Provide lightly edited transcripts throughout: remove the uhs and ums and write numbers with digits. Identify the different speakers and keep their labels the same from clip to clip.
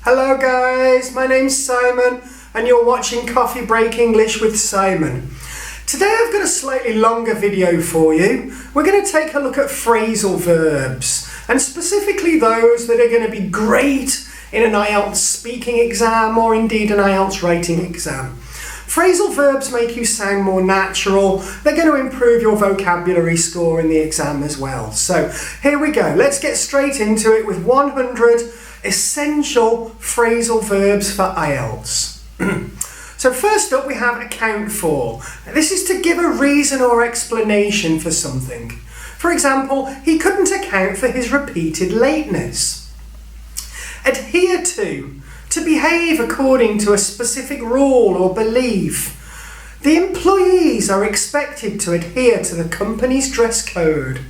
Speaker 1: Hello guys, my name's Simon and you're watching Coffee Break English with Simon. Today I've got a slightly longer video for you. We're going to take a look at phrasal verbs and specifically those that are going to be great in an IELTS speaking exam or indeed an IELTS writing exam. Phrasal verbs make you sound more natural. They're going to improve your vocabulary score in the exam as well. So here we go. Let's get straight into it with 100 essential phrasal verbs for IELTS. So first up we have account for. This is to give a reason or explanation for something. For example, he couldn't account for his repeated lateness. Adhere to behave according to a specific rule or belief. The employees are expected to adhere to the company's dress code.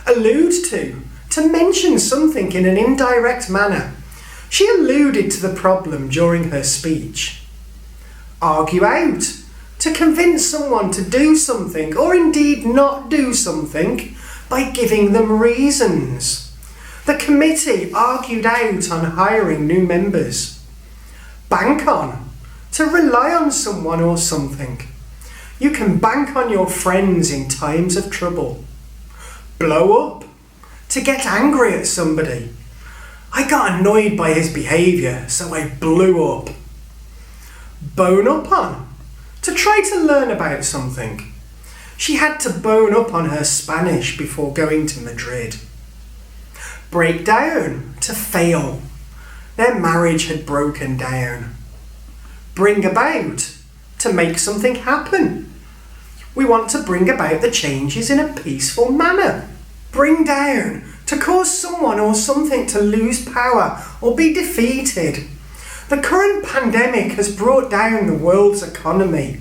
Speaker 1: Allude to mention something in an indirect manner. She alluded to the problem during her speech. Argue out, to convince someone to do something or indeed not do something by giving them reasons. The committee argued out on hiring new members. Bank on, to rely on someone or something. You can bank on your friends in times of trouble. Blow up, to get angry at somebody. I got annoyed by his behaviour, so I blew up. Bone up on, to try to learn about something. She had to bone up on her Spanish before going to Madrid. Break down, to fail. Their marriage had broken down. Bring about, to make something happen. We want to bring about the changes in a peaceful manner. Bring down, to cause someone or something to lose power or be defeated. The current pandemic has brought down the world's economy.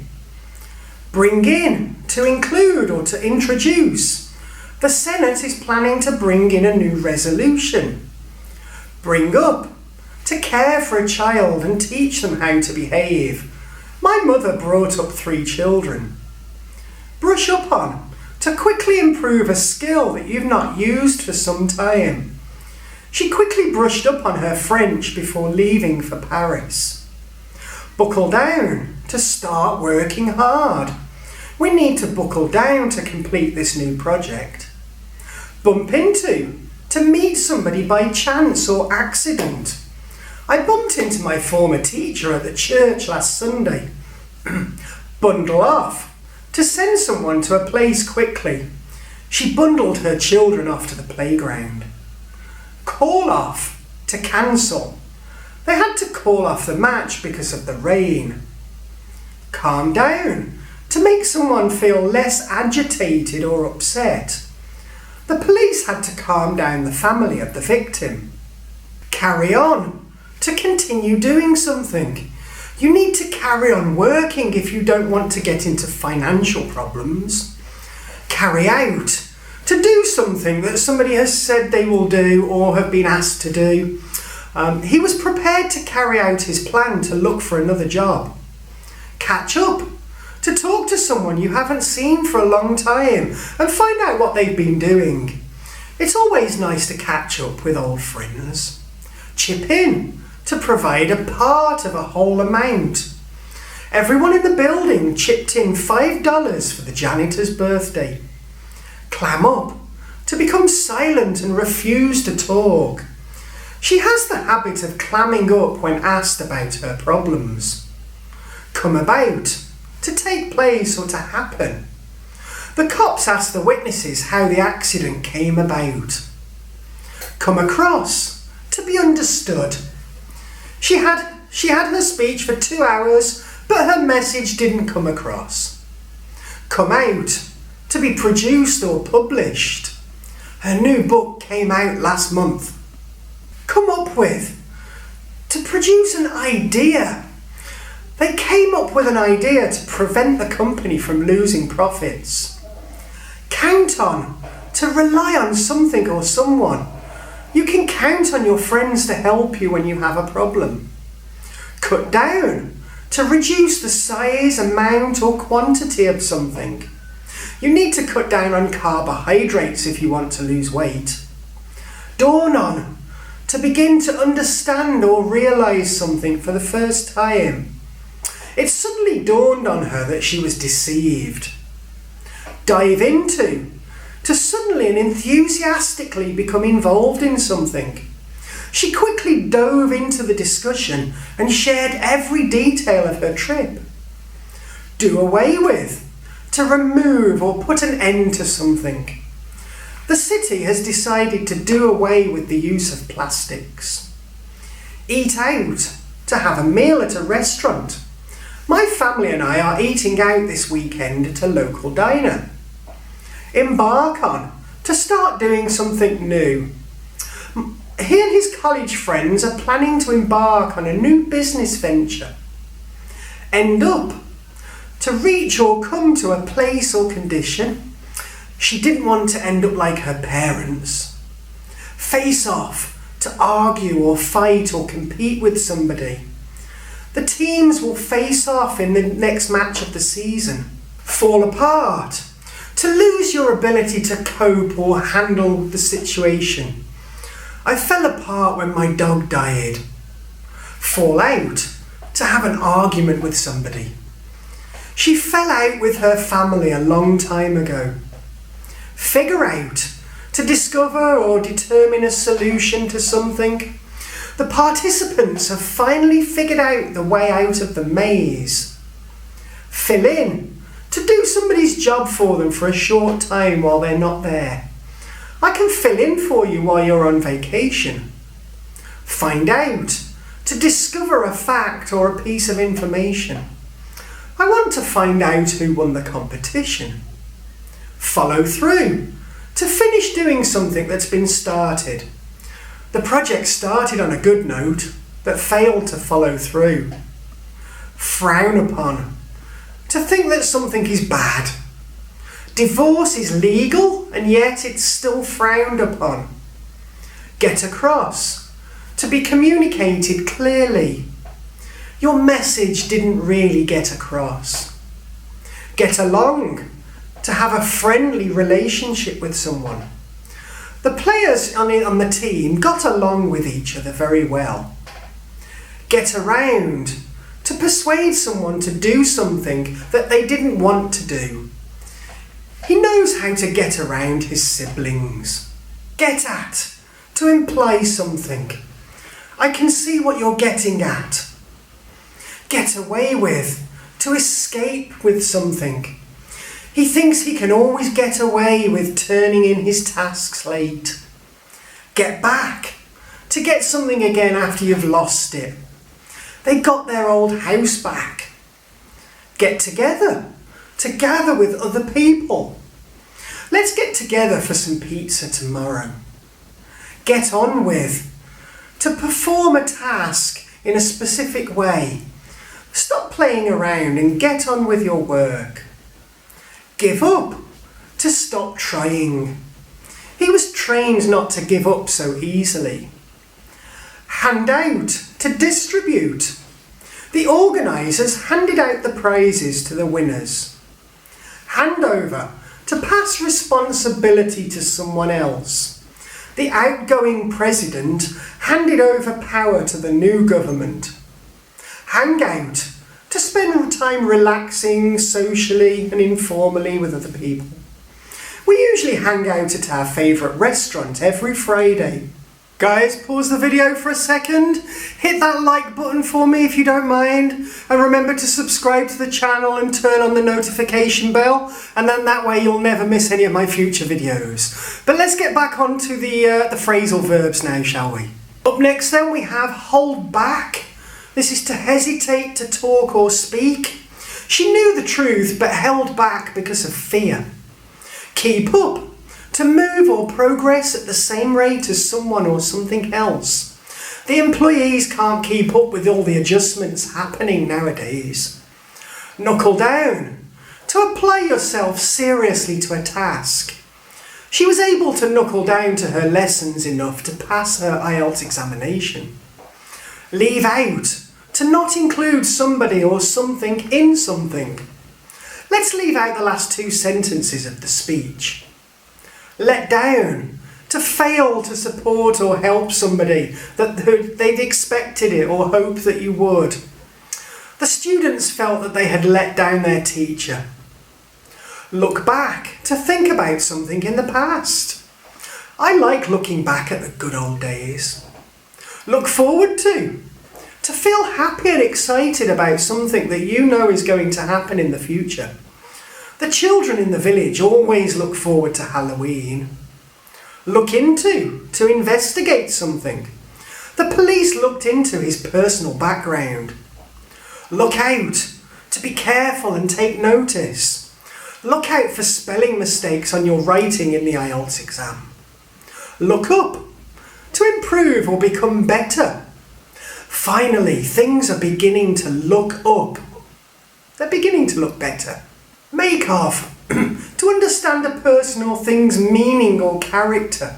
Speaker 1: Bring in, to include or to introduce. The Senate is planning to bring in a new resolution. Bring up, to care for a child and teach them how to behave. My mother brought up 3 children. Brush up on, to quickly improve a skill that you've not used for some time. She quickly brushed up on her French before leaving for Paris. Buckle down, to start working hard. We need to buckle down to complete this new project. Bump into, to meet somebody by chance or accident. I bumped into my former teacher at the church last Sunday. Bundle off, to send someone to a place quickly. She bundled her children off to the playground. Call off, to cancel. They had to call off the match because of the rain. Calm down, to make someone feel less agitated or upset. The police had to calm down the family of the victim. Carry on, to continue doing something. You need to carry on working if you don't want to get into financial problems. Carry out, to do something that somebody has said they will do or have been asked to do. He was prepared to carry out his plan to look for another job. Catch up, to talk to someone you haven't seen for a long time and find out what they've been doing. It's always nice to catch up with old friends. Chip in, to provide a part of a whole amount. Everyone in the building chipped in $5 for the janitor's birthday. Clam up, to become silent and refuse to talk. She has the habit of clamming up when asked about her problems. Come about, to take place or to happen. The cops asked the witnesses how the accident came about. Come across, to be understood. She had her speech for 2 hours, but her message didn't come across. Come out, to be produced or published. Her new book came out last month. Come up with, to produce an idea. They came up with an idea to prevent the company from losing profits. Count on, to rely on something or someone. You can count on your friends to help you when you have a problem. Cut down, to reduce the size, amount or quantity of something. You need to cut down on carbohydrates if you want to lose weight. Dawn on, to begin to understand or realise something for the first time. It suddenly dawned on her that she was deceived. Dive into, to suddenly and enthusiastically become involved in something. She quickly dove into the discussion and shared every detail of her trip. Do away with, to remove or put an end to something. The city has decided to do away with the use of plastics. Eat out, to have a meal at a restaurant. My family and I are eating out this weekend at a local diner. Embark on, to start doing something new. He and his college friends are planning to embark on a new business venture. End up, to reach or come to a place or condition. She didn't want to end up like her parents. Face off, to argue or fight or compete with somebody. The teams will face off in the next match of the season. Fall apart, to lose your ability to cope or handle the situation. I fell apart when my dog died. Fall out, to have an argument with somebody. She fell out with her family a long time ago. Figure out, to discover or determine a solution to something. The participants have finally figured out the way out of the maze. Fill in, to do somebody's job for them for a short time while they're not there. I can fill in for you while you're on vacation. Find out, to discover a fact or a piece of information. I want to find out who won the competition. Follow through, to finish doing something that's been started. The project started on a good note, but failed to follow through. Frown upon, to think that something is bad. Divorce is legal, and yet it's still frowned upon. Get across, to be communicated clearly. Your message didn't really get across. Get along, to have a friendly relationship with someone. The players on the team got along with each other very well. Get around, to persuade someone to do something that they didn't want to do. He knows how to get around his siblings. Get at, to imply something. I can see what you're getting at. Get away with, to escape with something. He thinks he can always get away with turning in his tasks late. Get back, to get something again after you've lost it. They got their old house back. Get together, to gather with other people. Let's get together for some pizza tomorrow. Get on with, to perform a task in a specific way. Stop playing around and get on with your work. Give up, to stop trying. He was trained not to give up so easily. Hand out, to distribute. The organisers handed out the prizes to the winners. Hand over, to pass responsibility to someone else. The outgoing president handed over power to the new government. Hang out, to spend time relaxing socially and informally with other people. We usually hang out at our favourite restaurant every Friday. Guys, pause the video for a second, hit that like button for me if you don't mind, and remember to subscribe to the channel and turn on the notification bell, and then that way you'll never miss any of my future videos. But let's get back onto the phrasal verbs now, shall we? Up next then we have hold back. This is to hesitate to talk or speak. She knew the truth but held back because of fear. Keep up, to move or progress at the same rate as someone or something else. The employees can't keep up with all the adjustments happening nowadays. Knuckle down, to apply yourself seriously to a task. She was able to knuckle down to her lessons enough to pass her IELTS examination. Leave out, to not include somebody or something in something. Let's leave out the last two sentences of the speech. Let down, to fail to support or help somebody that they'd expected it or hoped that you would. The students felt that they had let down their teacher. Look back, to think about something in the past. I like looking back at the good old days. Look forward to feel happy and excited about something that you know is going to happen in the future. The children in the village always look forward to Halloween. Look into, to investigate something. The police looked into his personal background. Look out, to be careful and take notice. Look out for spelling mistakes on your writing in the IELTS exam. Look up, to improve or become better. Finally, things are beginning to look up. They're beginning to look better. Make of, to understand a person or thing's meaning or character.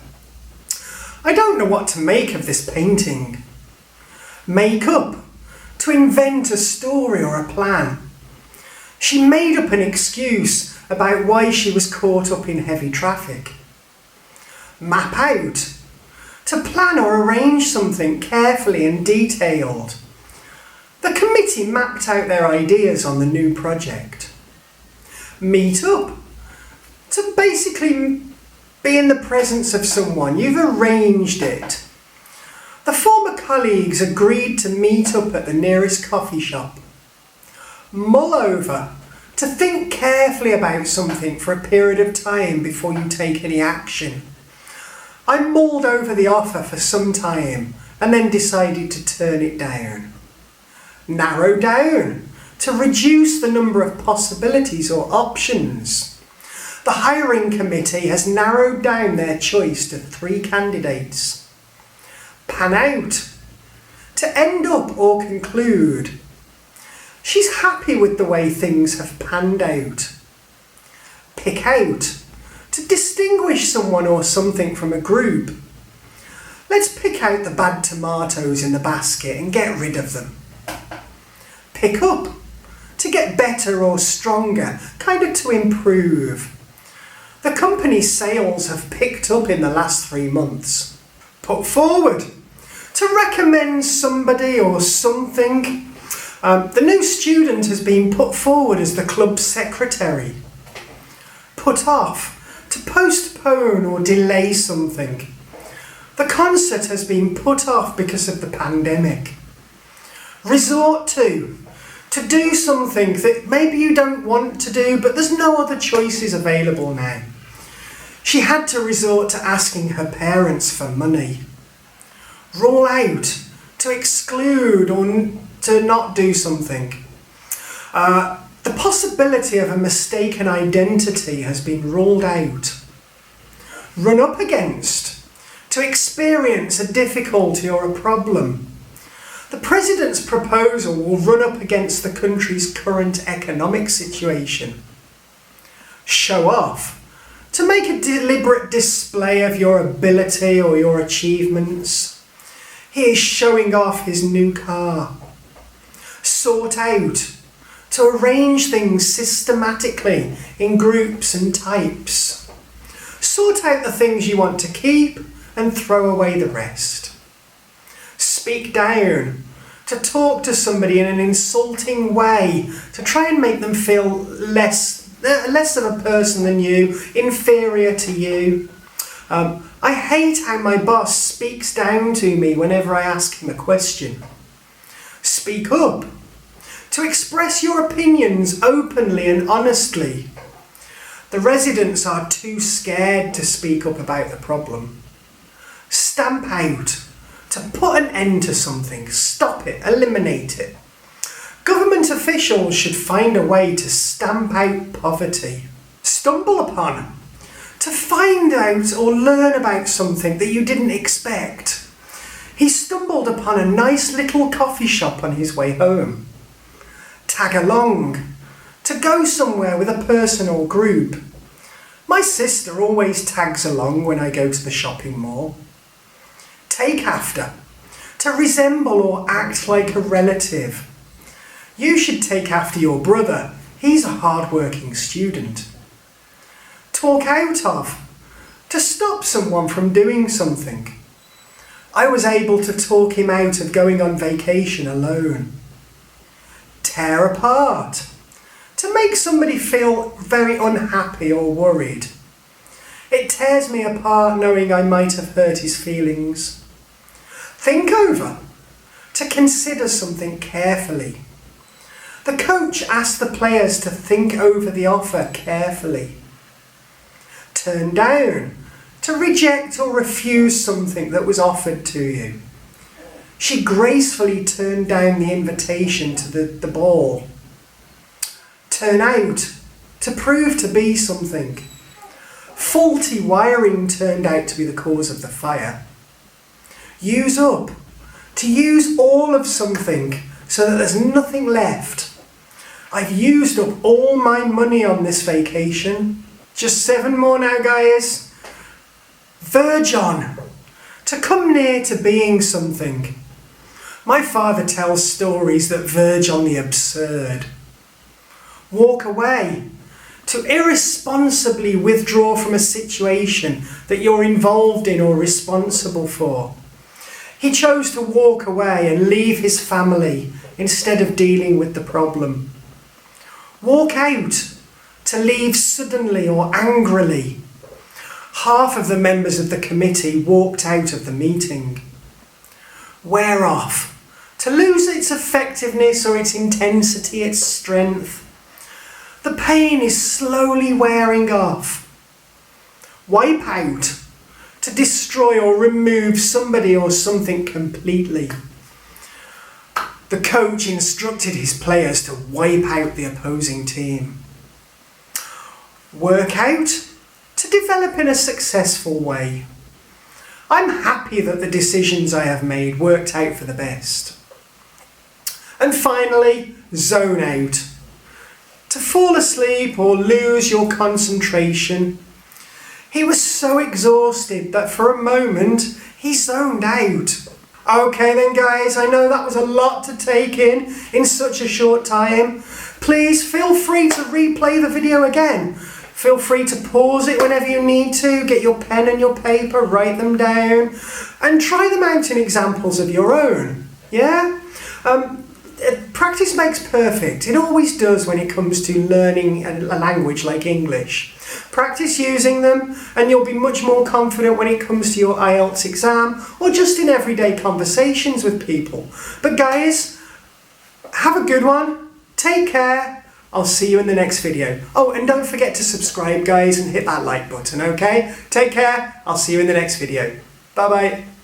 Speaker 1: I don't know what to make of this painting. Make up, to invent a story or a plan. She made up an excuse about why she was caught up in heavy traffic. Map out, to plan or arrange something carefully and detailed. The committee mapped out their ideas on the new project. Meet up, to basically be in the presence of someone. You've arranged it. The former colleagues agreed to meet up at the nearest coffee shop. Mull over, to think carefully about something for a period of time before you take any action. I mulled over the offer for some time and then decided to turn it down. Narrow down, to reduce the number of possibilities or options. The hiring committee has narrowed down their choice to 3 candidates. Pan out, to end up or conclude. She's happy with the way things have panned out. Pick out, to distinguish someone or something from a group. Let's pick out the bad tomatoes in the basket and get rid of them. Pick up, to get better or stronger, kind of to improve. The company's sales have picked up in the last 3 months. Put forward, to recommend somebody or something. The new student has been put forward as the club secretary. Put off, to postpone or delay something. The concert has been put off because of the pandemic. Resort to do something that maybe you don't want to do, but there's no other choices available now. She had to resort to asking her parents for money. Rule out, to exclude or to not do something. The possibility of a mistaken identity has been ruled out. Run up against, to experience a difficulty or a problem. The President's proposal will run up against the country's current economic situation. Show off, to make a deliberate display of your ability or your achievements. He is showing off his new car. Sort out, to arrange things systematically in groups and types. Sort out the things you want to keep and throw away the rest. Speak down, to talk to somebody in an insulting way, to try and make them feel less of a person than you, inferior to you. I hate how my boss speaks down to me whenever I ask him a question. Speak up, to express your opinions openly and honestly. The residents are too scared to speak up about the problem. Stamp out, to put an end to something, stop it, eliminate it. Government officials should find a way to stamp out poverty. Stumble upon, to find out or learn about something that you didn't expect. He stumbled upon a nice little coffee shop on his way home. Tag along, to go somewhere with a person or group. My sister always tags along when I go to the shopping mall. Take after, to resemble or act like a relative. You should take after your brother. He's a hard-working student. Talk out of, to stop someone from doing something. I was able to talk him out of going on vacation alone. Tear apart. To make somebody feel very unhappy or worried. It tears me apart knowing I might have hurt his feelings. Think over. To consider something carefully. The coach asked the players to think over the offer carefully. Turn down. To reject or refuse something that was offered to you. She gracefully turned down the invitation to the ball. Turn out. To prove to be something. Faulty wiring turned out to be the cause of the fire. Use up. To use all of something so that there's nothing left. I've used up all my money on this vacation. Just 7 more now, guys. Verge on. To come near to being something. My father tells stories that verge on the absurd. Walk away. To irresponsibly withdraw from a situation that you're involved in or responsible for. He chose to walk away and leave his family instead of dealing with the problem. Walk out. To leave suddenly or angrily. Half of the members of the committee walked out of the meeting. Wear off. To lose its effectiveness or its intensity, its strength. The pain is slowly wearing off. Wipe out. To destroy or remove somebody or something completely. The coach instructed his players to wipe out the opposing team. Work out. To develop in a successful way. I'm happy that the decisions I have made worked out for the best. And finally, zone out. To fall asleep or lose your concentration. He was so exhausted that for a moment he zoned out. Okay then guys, I know that was a lot to take in such a short time. Please feel free to replay the video again. Feel free to pause it whenever you need to, get your pen and your paper, write them down, and try them out in examples of your own. Yeah? Practice makes perfect. It always does when it comes to learning a language like English. Practice using them and you'll be much more confident when it comes to your IELTS exam or just in everyday conversations with people. But guys, have a good one. Take care. I'll see you in the next video. Oh, and don't forget to subscribe, guys, and hit that like button, okay? Take care. I'll see you in the next video. Bye-bye.